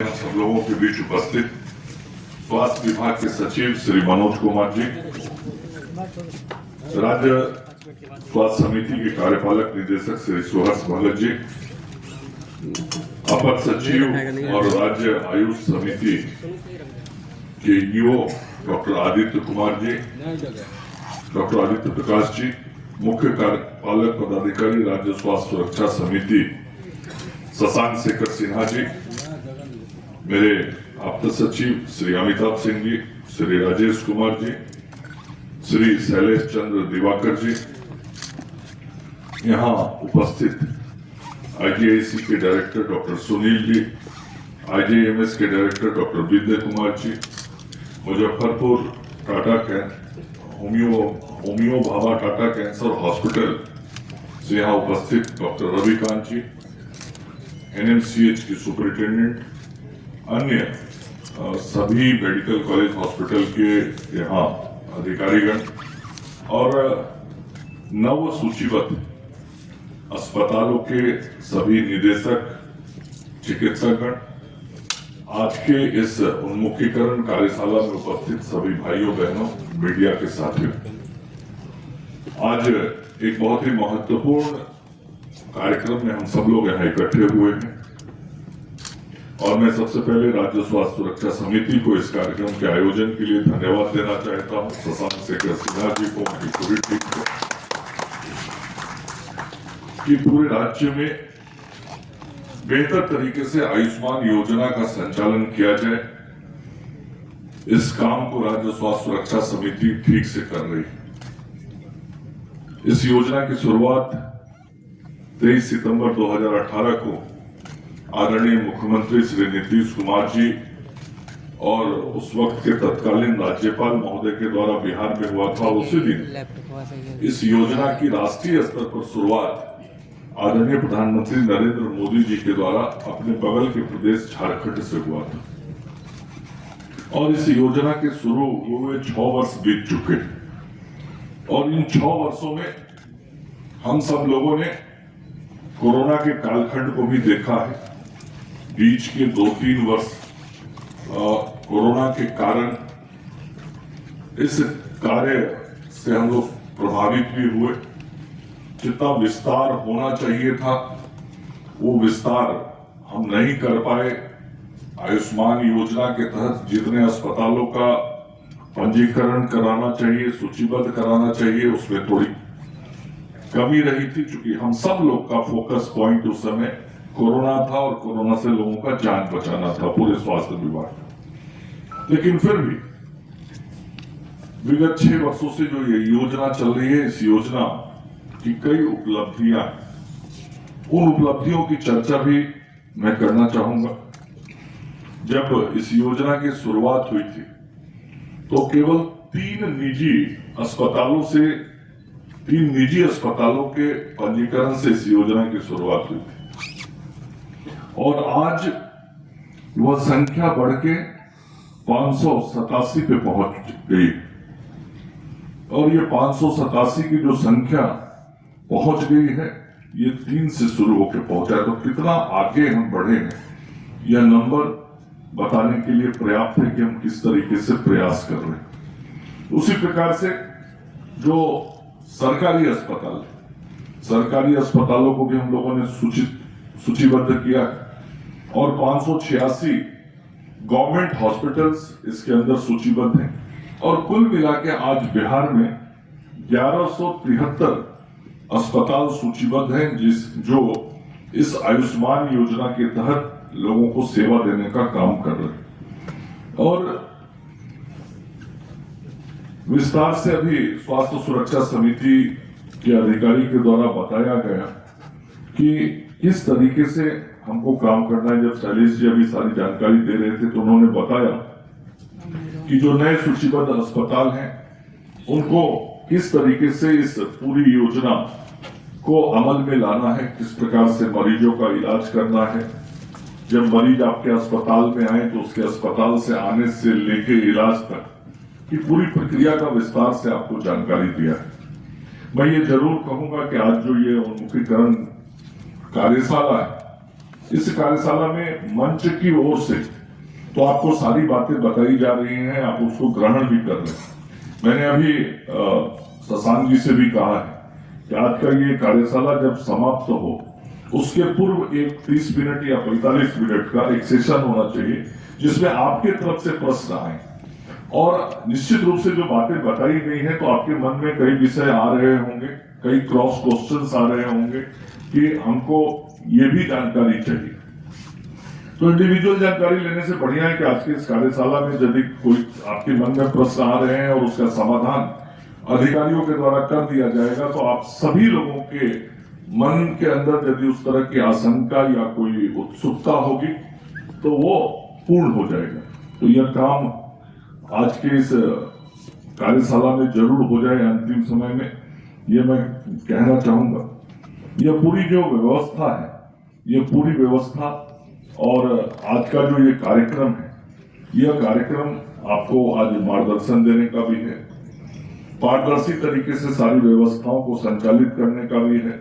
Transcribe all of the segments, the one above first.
सब लोगों के बीच उपस्थित स्वास्थ्य विभाग के सचिव श्री मनोज कुमार जी, राज्य स्वास्थ्य समिति के कार्यपालक निदेशक श्री सुहर्ष भगत जी, अपर सचिव और राज्य आयुष समिति के EO doctor Aditya Kumar ji, doctor Aditya Prakash ji, मुख्य कार्यपालक पदाधिकारी राज्य स्वास्थ्य सुरक्षा समिति शशांक शेखर सिन्हा जी, मेरे आप्त सचिव श्री अमिताभ सिंह जी, श्री राजेश कुमार जी, श्री शैलेश चंद्र दिवाकर जी, यहाँ उपस्थित आईजीआईसी के director doctor Sunil ji, IGIMS के director doctor Vidya Kumar ji, Muzaffarpur Tata Homi Bhabha Tata cancer hospital से यहाँ उपस्थित डॉक्टर रविकांत जी, एनएमसीएच की सुपरिटेंडेंट, अन्य सभी मेडिकल कॉलेज हॉस्पिटल के यहाँ अधिकारीगण और नव सूचीबद्ध अस्पतालों के सभी निदेशक, चिकित्सकगण, आज के इस उन्मुखीकरण कार्यशाला में उपस्थित सभी भाइयों बहनों, मीडिया के साथियों, आज एक बहुत ही महत्वपूर्ण कार्यक्रम में हम सब लोग यहाँ इकट्ठे हुए हैं और मैं सबसे पहले राज्य स्वास्थ्य सुरक्षा समिति को इस कार्यक्रम के आयोजन के लिए धन्यवाद देना चाहता हूं, शशांक शेखर सिन्हा जी को, उनकी पूरी टीम को, कि पूरे राज्य में बेहतर तरीके से आयुष्मान योजना का संचालन किया जाए। इस काम को राज्य स्वास्थ्य सुरक्षा समिति ठीक से कर रही है। इस योजना की शुरुआत 23 सितंबर 2018 को आदरणीय मुख्यमंत्री श्री नीतीश कुमार जी और उस वक्त के तत्कालीन राज्यपाल महोदय के द्वारा बिहार में हुआ था। उसी दिन इस योजना की राष्ट्रीय स्तर पर शुरुआत आदरणीय प्रधानमंत्री नरेंद्र मोदी जी के द्वारा अपने बगल के प्रदेश झारखंड से हुआ था और इस योजना के शुरू हुए 6 वर्ष बीत चुके और इन 6 वर्षों में हम सब लोगों ने कोरोना के कालखंड को भी देखा है। बीच के 2-3 वर्ष कोरोना के कारण इस कार्य से हम लोग प्रभावित भी हुए। जितना विस्तार होना चाहिए था वो विस्तार हम नहीं कर पाए। आयुष्मान योजना के तहत जितने अस्पतालों का पंजीकरण कराना चाहिए, सूचीबद्ध कराना चाहिए, उसमें थोड़ी कमी रही थी, क्योंकि हम सब लोग का फोकस पॉइंट उस समय कोरोना था और कोरोना से लोगों का जान बचाना था पूरे स्वास्थ्य विभाग का। लेकिन फिर भी विगत 6 वर्षों से जो ये योजना चल रही है, इस योजना की कई उपलब्धियां, उन उपलब्धियों की चर्चा भी मैं करना चाहूंगा। जब इस योजना की शुरुआत हुई थी तो केवल 3 निजी अस्पतालों के पंजीकरण से इस योजना की शुरुआत हुई थी और आज वह संख्या बढ़ के 587 पे पहुंच गई और ये 587 की जो संख्या पहुंच गई है, ये 3 से शुरू होकर पहुंचा है। तो कितना आगे हम बढ़े हैं, यह नंबर बताने के लिए पर्याप्त है कि हम किस तरीके से प्रयास कर रहे हैं। उसी प्रकार से जो सरकारी अस्पतालों को भी हम लोगों ने सूचीबद्ध किया और 586 गवर्नमेंट हॉस्पिटल्स इसके अंदर सूचीबद्ध हैं और कुल मिला के आज बिहार में 1173 अस्पताल सूचीबद्ध हैं जो इस आयुष्मान योजना के तहत लोगों को सेवा देने का काम कर रहे हैं। और विस्तार से अभी स्वास्थ्य सुरक्षा समिति के अधिकारी के द्वारा बताया गया कि किस तरीके से हमको काम करना है। जब शैलेश जी अभी सारी जानकारी दे रहे थे तो उन्होंने बताया कि जो नए सूचीबद्ध अस्पताल हैं उनको किस तरीके से इस पूरी योजना को अमल में लाना है, किस प्रकार से मरीजों का इलाज करना है। जब मरीज आपके अस्पताल में आए तो उसके अस्पताल से आने से लेके इलाज तक की पूरी प्रक्रिया का विस्तार से आपको जानकारी दिया है। मैं ये जरूर कहूंगा कि आज जो ये उन्मुखीकरण कार्यशाला है इस कार्यशाला में मंच की ओर से तो आपको सारी बातें बताई जा रही हैं, आप उसको ग्रहण भी कर रहे हैं। मैंने अभी शशांक जी से भी कहा है कि आज का ये कार्यशाला जब समाप्त हो उसके पूर्व एक 30 मिनट या 45 मिनट का एक सेशन होना चाहिए जिसमें आपके तरफ से प्रश्न आए और निश्चित रूप से जो बातें बताई गई हैं तो आपके मन में कई विषय आ रहे होंगे, कई क्रॉस क्वेश्चंस आ रहे होंगे कि हमको ये भी जानकारी चाहिए। तो इंडिविजुअल जानकारी लेने से बढ़िया है कि आज की इस कार्यशाला में यदि कोई आपके मन में प्रश्न आ रहे हैं और उसका समाधान अधिकारियों के द्वारा कर दिया जाएगा तो आप सभी लोगों के मन के अंदर यदि उस तरह की आशंका या कोई उत्सुकता होगी तो वो पूर्ण हो जाएगा। तो यह काम आज के इस कार्यशाला में जरूर हो जाए अंतिम समय में, ये मैं कहना चाहूंगा। यह पूरी जो व्यवस्था है, ये पूरी व्यवस्था और आज का जो ये कार्यक्रम है, यह कार्यक्रम आपको आज मार्गदर्शन देने का भी है, पारदर्शी तरीके से सारी व्यवस्थाओं को संचालित करने का भी है,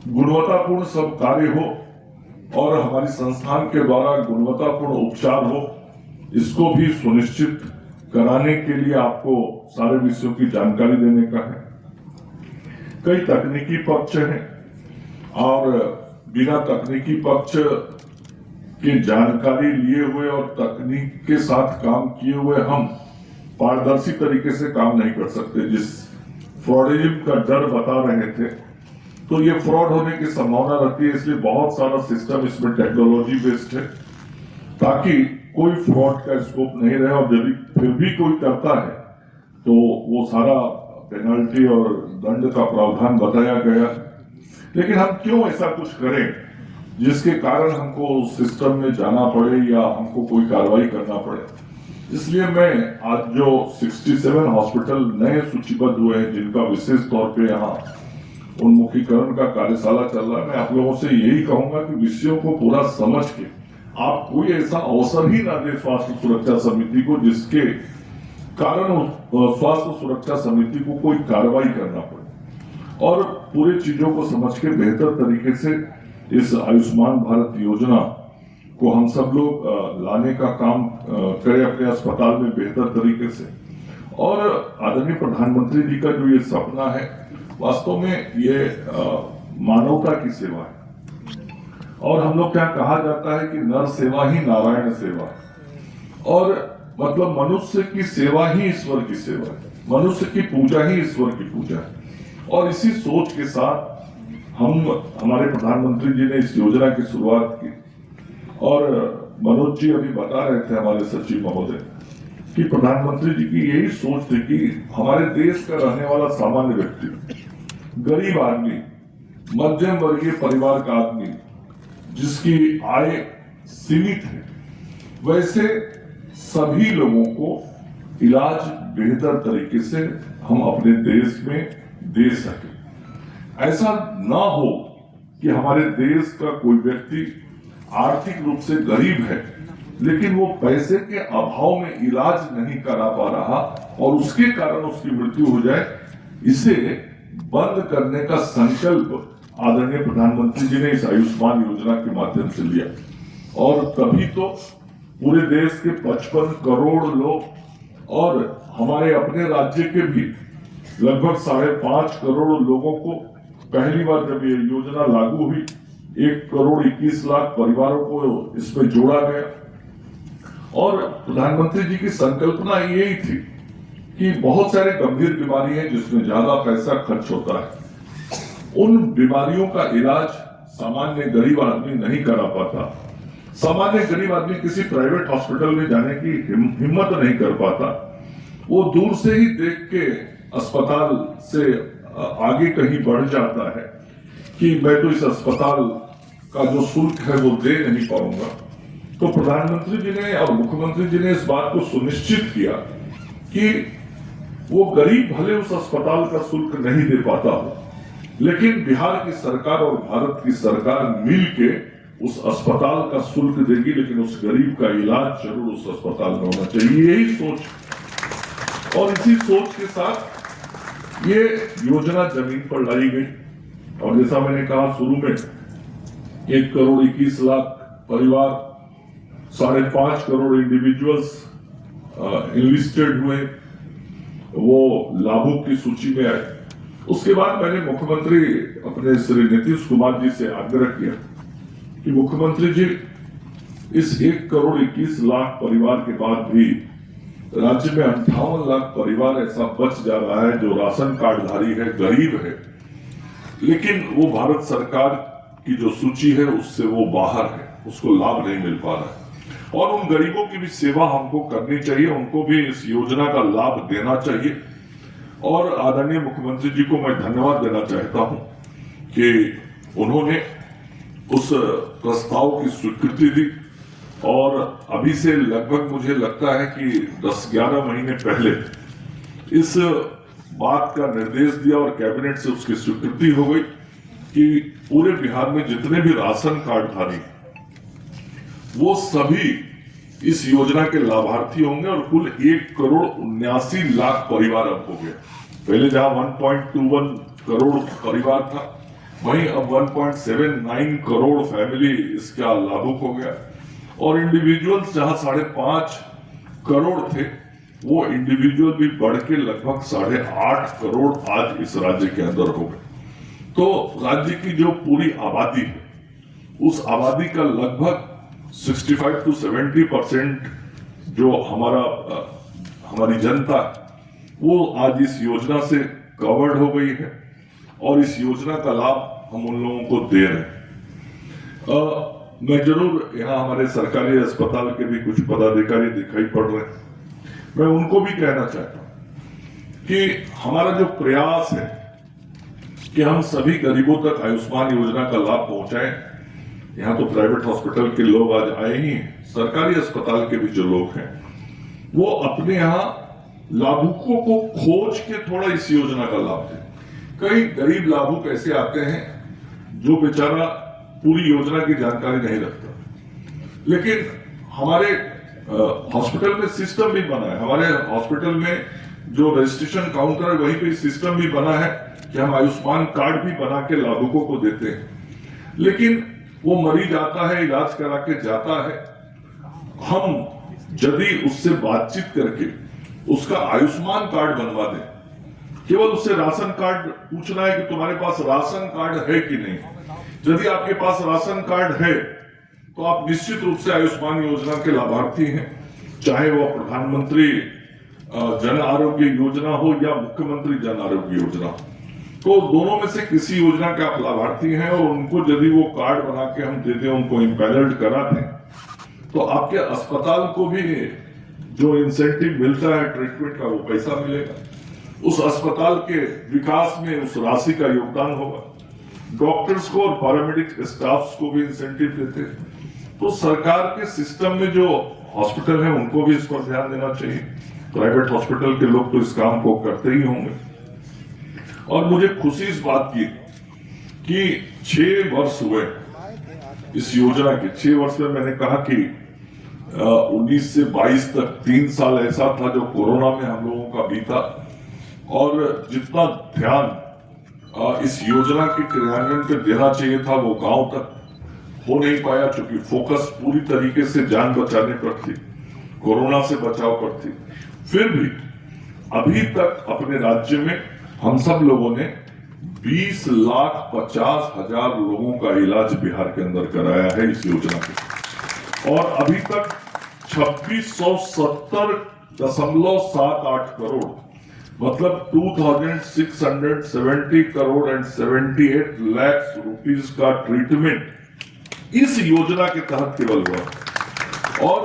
गुणवत्तापूर्ण सब कार्य हो और हमारी संस्थान के द्वारा गुणवत्तापूर्ण उपचार हो, इसको भी सुनिश्चित कराने के लिए आपको सारे विषयों की जानकारी देने का है। कई तकनीकी पक्ष हैं और बिना तकनीकी पक्ष की जानकारी लिए हुए और तकनीक के साथ काम किए हुए हम पारदर्शी तरीके से काम नहीं कर सकते। जिस फ्रॉडिज्म का डर बता रहे थे तो ये फ्रॉड होने की संभावना रहती है, इसलिए बहुत सारा सिस्टम इसमें टेक्नोलॉजी बेस्ड है ताकि कोई फ्रॉड का स्कोप नहीं रहे और यदि फिर भी कोई करता है तो वो सारा पेनल्टी और दंड का प्रावधान बताया गया। लेकिन हम क्यों ऐसा कुछ करें जिसके कारण हमको सिस्टम में जाना पड़े या हमको कोई कार्रवाई करना पड़े। इसलिए मैं आज जो 67 हॉस्पिटल नए सूचीबद्ध हुए हैं जिनका विशेष तौर पे यहाँ उन्मुखीकरण का कार्यशाला चल रहा है, मैं आप लोगों से यही कहूंगा कि विषयों को पूरा समझ के आप कोई ऐसा अवसर ही ना दे स्वास्थ्य सुरक्षा समिति को जिसके कारण स्वास्थ्य सुरक्षा समिति को कोई कार्रवाई करना पड़े और पूरी चीजों को समझ के बेहतर तरीके से इस आयुष्मान भारत योजना को हम सब लोग लाने का काम करें अपने अस्पताल में बेहतर तरीके से। और आदरणीय प्रधानमंत्री जी का जो ये सपना है वास्तव में ये मानवता की सेवा है और हम लोग क्या कहा जाता है कि नर सेवा ही नारायण सेवा है और मतलब मनुष्य की सेवा ही ईश्वर की सेवा है, मनुष्य की पूजा ही ईश्वर की पूजा है। और इसी सोच के साथ हमारे प्रधानमंत्री जी ने इस योजना की शुरुआत की और मनोज जी अभी बता रहे थे हमारे सचिव महोदय कि प्रधानमंत्री जी की यही सोच थी कि हमारे देश का रहने वाला सामान्य व्यक्ति, गरीब आदमी, मध्यम वर्गीय परिवार का आदमी जिसकी आय सीमित है, वैसे सभी लोगों को इलाज बेहतर तरीके से हम अपने देश में दे सके। ऐसा ना हो कि हमारे देश का कोई व्यक्ति आर्थिक रूप से गरीब है लेकिन वो पैसे के अभाव में इलाज नहीं करा पा रहा और उसके कारण उसकी मृत्यु हो जाए। इसे बंद करने का संकल्प आदरणीय प्रधानमंत्री जी ने इस आयुष्मान योजना के माध्यम से लिया और तभी तो पूरे देश के 55 करोड़ लोग और हमारे अपने राज्य के भी लगभग 5.5 करोड़ लोगों को पहली बार जब ये योजना लागू हुई 1,21,00,000 परिवारों को इसमें जोड़ा गया और प्रधानमंत्री जी की संकल्पना यही थी कि बहुत सारे गंभीर बीमारी हैं जिसमें ज्यादा पैसा खर्च होता है, उन बीमारियों का इलाज सामान्य गरीब आदमी नहीं करा पाता। सामान्य गरीब आदमी किसी प्राइवेट हॉस्पिटल में जाने की हिम्मत नहीं कर पाता, वो दूर से ही देख के अस्पताल से आगे कहीं बढ़ जाता है कि मैं तो इस अस्पताल का जो शुल्क है वो दे नहीं पाऊंगा। तो प्रधानमंत्री जी ने और मुख्यमंत्री जी ने इस बात को सुनिश्चित किया कि वो गरीब भले उस अस्पताल का शुल्क नहीं दे पाता हो लेकिन बिहार की सरकार और भारत की सरकार मिलके उस अस्पताल का शुल्क देगी, लेकिन उस गरीब का इलाज जरूर उस अस्पताल में होना चाहिए। यही सोच और इसी सोच के साथ ये योजना जमीन पर लाई गई और जैसा मैंने कहा शुरू में 1,21,00,000 परिवार, 5.5 करोड़ इंडिविजुअल्स इनलिस्टेड हुए, वो लाभुक की सूची में आए। उसके बाद मैंने मुख्यमंत्री अपने श्री नीतीश कुमार जी से आग्रह किया कि मुख्यमंत्री जी, इस 1,21,00,000 परिवार के बाद भी राज्य में 58 लाख परिवार ऐसा बच जा रहा है जो राशन कार्डधारी है, गरीब है, लेकिन वो भारत सरकार की जो सूची है उससे वो बाहर है, उसको लाभ नहीं मिल पा रहा है। और उन गरीबों की भी सेवा हमको करनी चाहिए, उनको भी इस योजना का लाभ देना चाहिए। और आदरणीय मुख्यमंत्री जी को मैं धन्यवाद देना चाहता हूं कि उन्होंने उस प्रस्ताव की स्वीकृति दी, और अभी से लगभग मुझे लगता है कि 10-11 महीने पहले इस बात का निर्देश दिया और कैबिनेट से उसकी स्वीकृति हो गई कि पूरे बिहार में जितने भी राशन कार्डधारी वो सभी इस योजना के लाभार्थी होंगे, और कुल 1,79,00,000 परिवार अब हो गए। पहले जहां 1.21 करोड़ परिवार था, वहीं अब 1.79 करोड़ फैमिली इसका लाभुक हो गया। और इंडिविजुअल्स जहां 5.5 करोड़ थे, वो इंडिविजुअल भी बढ़ के लगभग 8.5 करोड़ आज इस राज्य के अंदर हो गए। तो राज्य की जो पूरी आबादी है, उस आबादी का लगभग 65 to 70% जो हमारी जनता, वो आज इस योजना से कवर्ड हो गई है, और इस योजना का लाभ हम उन लोगों को दे रहे हैं। मैं जरूर यहाँ हमारे सरकारी अस्पताल के भी कुछ पदाधिकारी दिखाई पड़ रहे हैं, मैं उनको भी कहना चाहता हूँ कि हमारा जो प्रयास है कि हम सभी गरीबों तक आयुष्मान योजना का लाभ पहुंचाएं। यहाँ तो प्राइवेट हॉस्पिटल के लोग आज आए ही हैं, सरकारी अस्पताल के भी जो लोग हैं वो अपने यहाँ लाभुकों को खोज के थोड़ा इस योजना का लाभ दें। कई गरीब लाभुक ऐसे आते हैं जो बेचारा पूरी योजना की जानकारी नहीं रखता, लेकिन हमारे हॉस्पिटल में सिस्टम भी बना है, हमारे हॉस्पिटल में जो रजिस्ट्रेशन काउंटर है वहीं पे सिस्टम भी बना है कि हम आयुष्मान कार्ड भी बना के लाभुकों को देते हैं। लेकिन वो मरीज आता है, इलाज करा के जाता है, हम यदि उससे बातचीत करके उसका आयुष्मान कार्ड बनवा दें, केवल उससे राशन कार्ड पूछना है कि तुम्हारे पास राशन कार्ड है कि नहीं। यदि आपके पास राशन कार्ड है तो आप निश्चित रूप से आयुष्मान योजना के लाभार्थी हैं, चाहे वह प्रधानमंत्री जन आरोग्य योजना हो या मुख्यमंत्री जन आरोग्य योजना। तो दोनों में से किसी योजना के आप लाभार्थी हैं, और उनको यदि वो कार्ड बना के हम दे दें, उनको इम्पैनल्ड करा दें, तो आपके अस्पताल को भी जो इंसेंटिव मिलता है ट्रीटमेंट का, वो पैसा मिलेगा, उस अस्पताल के विकास में उस राशि का योगदान होगा। डॉक्टर्स को और पैरामेडिक स्टाफ्स को भी इंसेंटिव देते हैं। तो सरकार के सिस्टम में जो हॉस्पिटल है उनको भी इस पर ध्यान देना चाहिए। प्राइवेट हॉस्पिटल के लोग तो इस काम को करते ही होंगे। और मुझे खुशी इस बात की कि 6 वर्ष हुए इस योजना के। 6 वर्ष में मैंने कहा कि 19 से 22 तक 3 साल ऐसा था जो कोरोना में हम लोगों का बीता, और जितना ध्यान इस योजना के क्रियान्वयन पे देना चाहिए था वो गांव तक हो नहीं पाया, क्योंकि फोकस पूरी तरीके से जान बचाने पर थी, कोरोना से बचाव पर थी। फिर भी अभी तक अपने राज्य में हम सब लोगों ने 20,50,000 लोगों का इलाज बिहार के अंदर कराया है इस योजना के, और अभी तक 2670.78 करोड़, मतलब 2,670 करोड़ एंड 78 लाख रुपीस का ट्रीटमेंट इस योजना के तहत केवल हुआ। और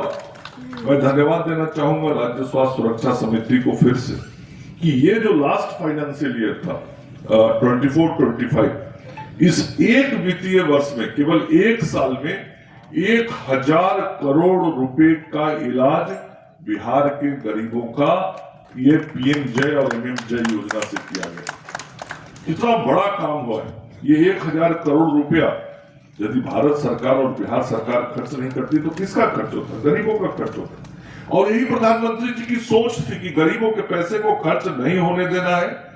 मैं धन्यवाद देना चाहूंगा राज्य स्वास्थ्य सुरक्षा समिति को फिर से कि ये जो लास्ट फाइनेंशियल ईयर था 24-25, इस एक वित्तीय वर्ष में केवल 1 साल में 1,000 करोड़ रुपए का इलाज बिहार के गरीबों का ये पीएम जय और एमएम जय योजना से किया गया। इतना बड़ा काम हुआ है। ये 1,000 करोड़ रुपया यदि भारत सरकार और बिहार सरकार खर्च नहीं करती तो किसका खर्च होता? गरीबों का खर्च होता। और यही प्रधानमंत्री जी की सोच थी कि गरीबों के पैसे को खर्च नहीं होने देना है,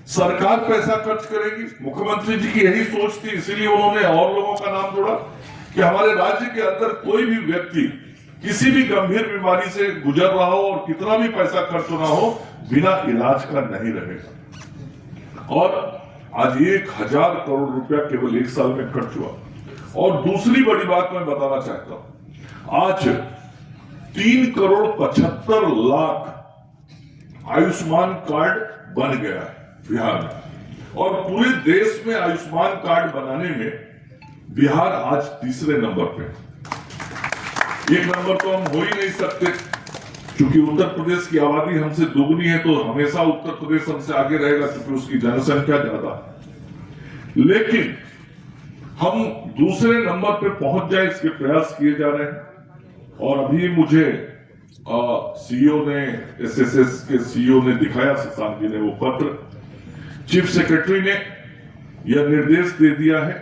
सरकार पैसा खर्च करेगी। मुख्यमंत्री जी की यही सोच थी, इसीलिए उन्होंने और लोगों का नाम जोड़ा कि हमारे राज्य के अंदर कोई भी व्यक्ति किसी भी गंभीर बीमारी से गुजर रहा हो और कितना भी पैसा खर्च होना हो, बिना इलाज का नहीं रहेगा। और आज 1,000 करोड़ रुपया केवल 1 साल में खर्च हुआ। और दूसरी बड़ी बात मैं बताना चाहता हूं, आज 3,75,00,000 आयुष्मान कार्ड बन गया है बिहार में, और पूरे देश में आयुष्मान कार्ड बनाने में बिहार आज तीसरे नंबर पे। 1 नंबर तो हम हो ही नहीं सकते, क्योंकि उत्तर प्रदेश की आबादी हमसे दोगुनी है, तो हमेशा उत्तर प्रदेश हमसे आगे रहेगा क्योंकि उसकी जनसंख्या ज्यादा है। लेकिन हम दूसरे नंबर पे पहुंच जाए इसके प्रयास किए जा रहे हैं। और अभी मुझे सीईओ ने, एसएसएस के सीईओ ने दिखाया, शशांक जी ने वो पत्र, चीफ सेक्रेटरी ने यह निर्देश दे दिया है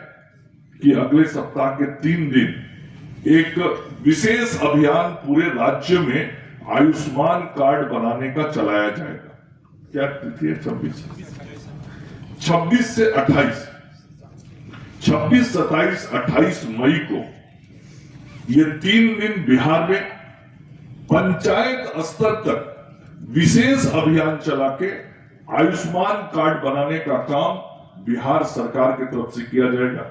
कि अगले सप्ताह के 3 दिन एक विशेष अभियान पूरे राज्य में आयुष्मान कार्ड बनाने का चलाया जाएगा। क्या तिथि है? 26 से 28, 26, 27, 28 मई को ये 3 दिन बिहार में पंचायत स्तर तक विशेष अभियान चला के आयुष्मान कार्ड बनाने का काम बिहार सरकार की तरफ से किया जाएगा।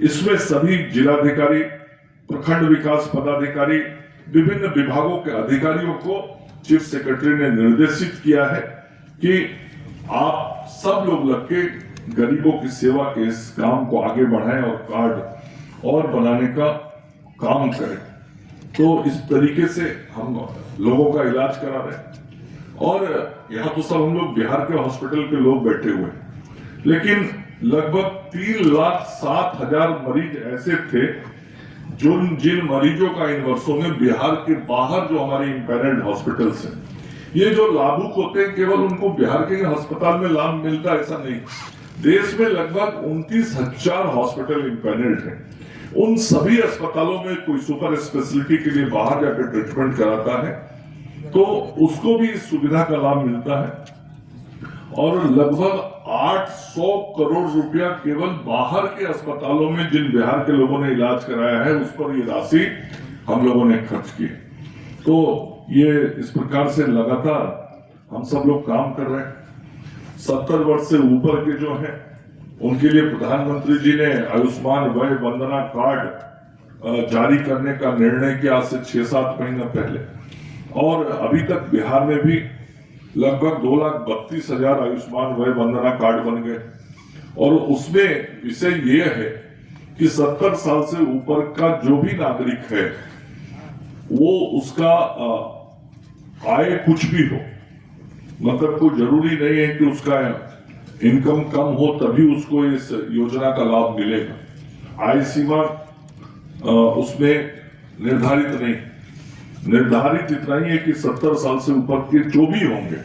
इसमें सभी जिलाधिकारी, प्रखंड विकास पदाधिकारी, विभिन्न विभागों के अधिकारियों को चीफ सेक्रेटरी ने निर्देशित किया है कि आप सब लोग लग के गरीबों की सेवा के इस काम को आगे बढ़ाएं और कार्ड और बनाने का काम करें। तो इस तरीके से हम लोगों का इलाज करा रहे हैं। और यहाँ तो सब हम लोग बिहार के हॉस्पिटल के लोग बैठे हुए हैं, लेकिन लगभग 3,07,000 मरीज ऐसे थे जिन मरीजों का इन वर्षों में बिहार के बाहर जो हमारे इम्पैनल्ड हॉस्पिटल्स हैं, ये जो लाभुक होते हैं केवल उनको बिहार के अस्पताल में लाभ मिलता है ऐसा नहीं। देश में लगभग 29,000 हॉस्पिटल इम्पैनल्ड हैं। उन सभी अस्पतालों में कोई सुपर स्पेशलिटी के लिए बाहर जाकर ट्रीटमेंट कराता है तो उसको भी इस सुविधा का लाभ मिलता है। और लगभग 800 करोड़ रुपया केवल बाहर के अस्पतालों में जिन बिहार के लोगों ने इलाज कराया है उस पर ये राशि हम लोगों ने खर्च की। तो ये इस प्रकार से लगातार हम सब लोग काम कर रहे हैं। 70 वर्ष से ऊपर के जो हैं उनके लिए प्रधानमंत्री जी ने आयुष्मान वय वंदना कार्ड जारी करने का निर्णय किया आज से 6-7 महीना पहले, और अभी तक बिहार में भी लगभग 2,32,000 आयुष्मान वय वंदना कार्ड बन गए। और उसमें विषय ये है कि 70 साल से ऊपर का जो भी नागरिक है वो उसका आय कुछ भी हो, मतलब कोई जरूरी नहीं है कि उसका इनकम कम हो तभी उसको इस योजना का लाभ मिलेगा। आय सीमा उसमें निर्धारित नहीं, निर्धारित इतना ही है कि 70 साल से ऊपर के जो भी होंगे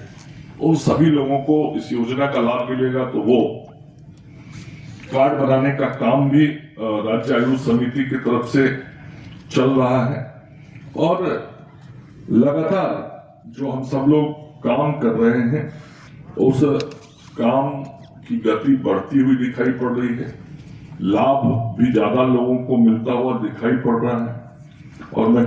उन सभी लोगों को इस योजना का लाभ मिलेगा। तो वो कार्ड बनाने का काम भी राज्य आयुष समिति की तरफ से चल रहा है। और लगातार जो हम सब लोग काम कर रहे हैं उस काम की गति बढ़ती हुई दिखाई पड़ रही है, लाभ भी ज्यादा लोगों को मिलता हुआ दिखाई पड़ रहा है। और मैं